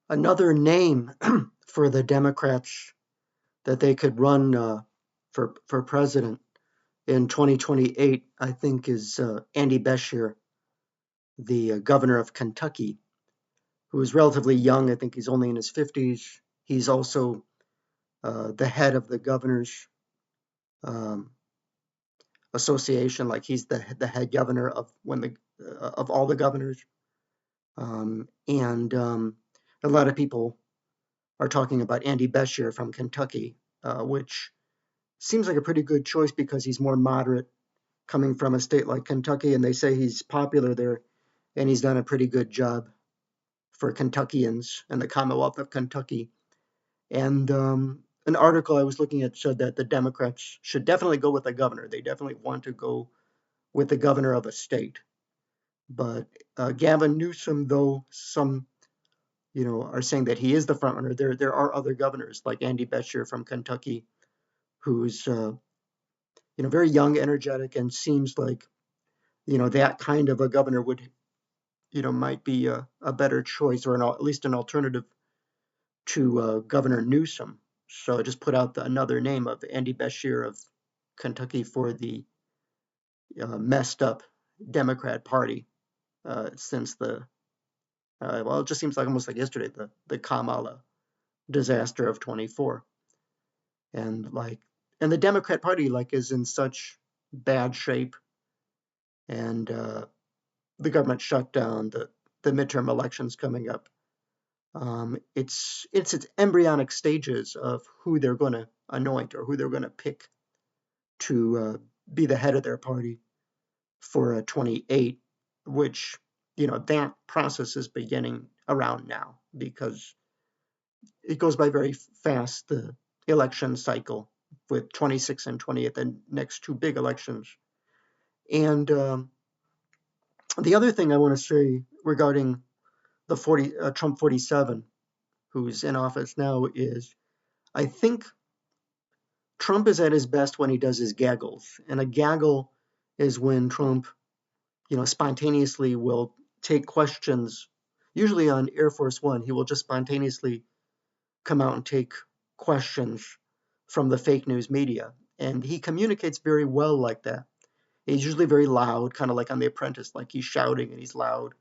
Another name for the Democrats that they could run for president in 2028, I think, is Andy Beshear, the governor of Kentucky, who is relatively young. I think he's only in his 50s. He's also the head of the governors um, association, like he's the head governor of of all the governors. And a lot of people are talking about Andy Beshear from Kentucky, which seems like a pretty good choice because he's more moderate coming from a state like Kentucky, and they say he's popular there, and he's done a pretty good job for Kentuckians and the Commonwealth of Kentucky. And an article I was looking at said that the Democrats should definitely go with the governor. They definitely want to go with the governor of a state. But Gavin Newsom, though some are saying that he is the front runner, there are other governors like Andy Beshear from Kentucky, who's very young, energetic, and seems like that kind of a governor would might be a better choice, or at least an alternative to Governor Newsom. So I just put out another name of Andy Beshear of Kentucky for the messed up Democrat Party since well, it just seems like almost like yesterday, the Kamala disaster of 24. And the Democrat Party is in such bad shape, and the government shutdown, the midterm elections coming up. It's its embryonic stages of who they're going to anoint or who they're going to pick to be the head of their party for 28, which that process is beginning around now because it goes by very fast, the election cycle with 26 and 28, the next two big elections. And the other thing I want to say regarding the Trump 47, who's in office now, is I think Trump is at his best when he does his gaggles. And a gaggle is when Trump, spontaneously will take questions, usually on Air Force One. He will just spontaneously come out and take questions from the fake news media. And he communicates very well like that. He's usually very loud, kind of like on The Apprentice, like he's shouting and he's loud.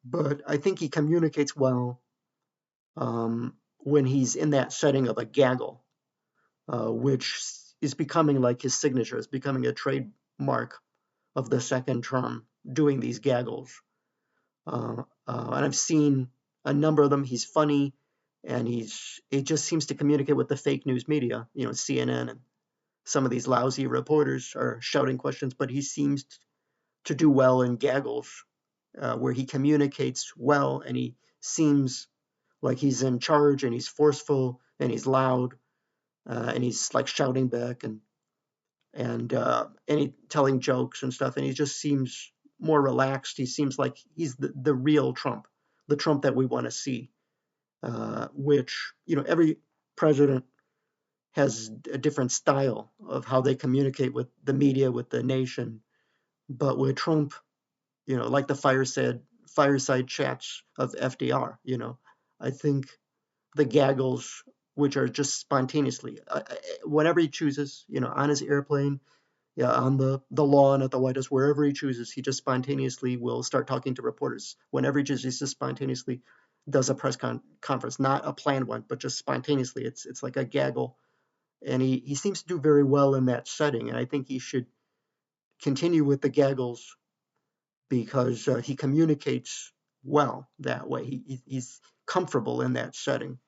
But I think he communicates well when he's in that setting of a gaggle, which is becoming like his signature, is becoming a trademark of the second term, doing these gaggles. And I've seen a number of them. He's funny, and it just seems to communicate with the fake news media. CNN and some of these lousy reporters are shouting questions, but he seems to do well in gaggles, where he communicates well and he seems like he's in charge and he's forceful and he's loud, and he's like shouting back and he telling jokes and stuff, and he just seems more relaxed. He seems like he's the real Trump, the Trump that we want to see. Which every president has a different style of how they communicate with the media, with the nation. But with Trump, like the fireside chats of FDR, I think the gaggles, which are just spontaneously, whenever he chooses, on his airplane, yeah, on the lawn at the White House, wherever he chooses, he just spontaneously will start talking to reporters. Whenever he chooses, he just spontaneously does a press conference, not a planned one, but just spontaneously. It's like a gaggle, and he seems to do very well in that setting. And I think he should continue with the gaggles because he communicates well that way. He's comfortable in that setting.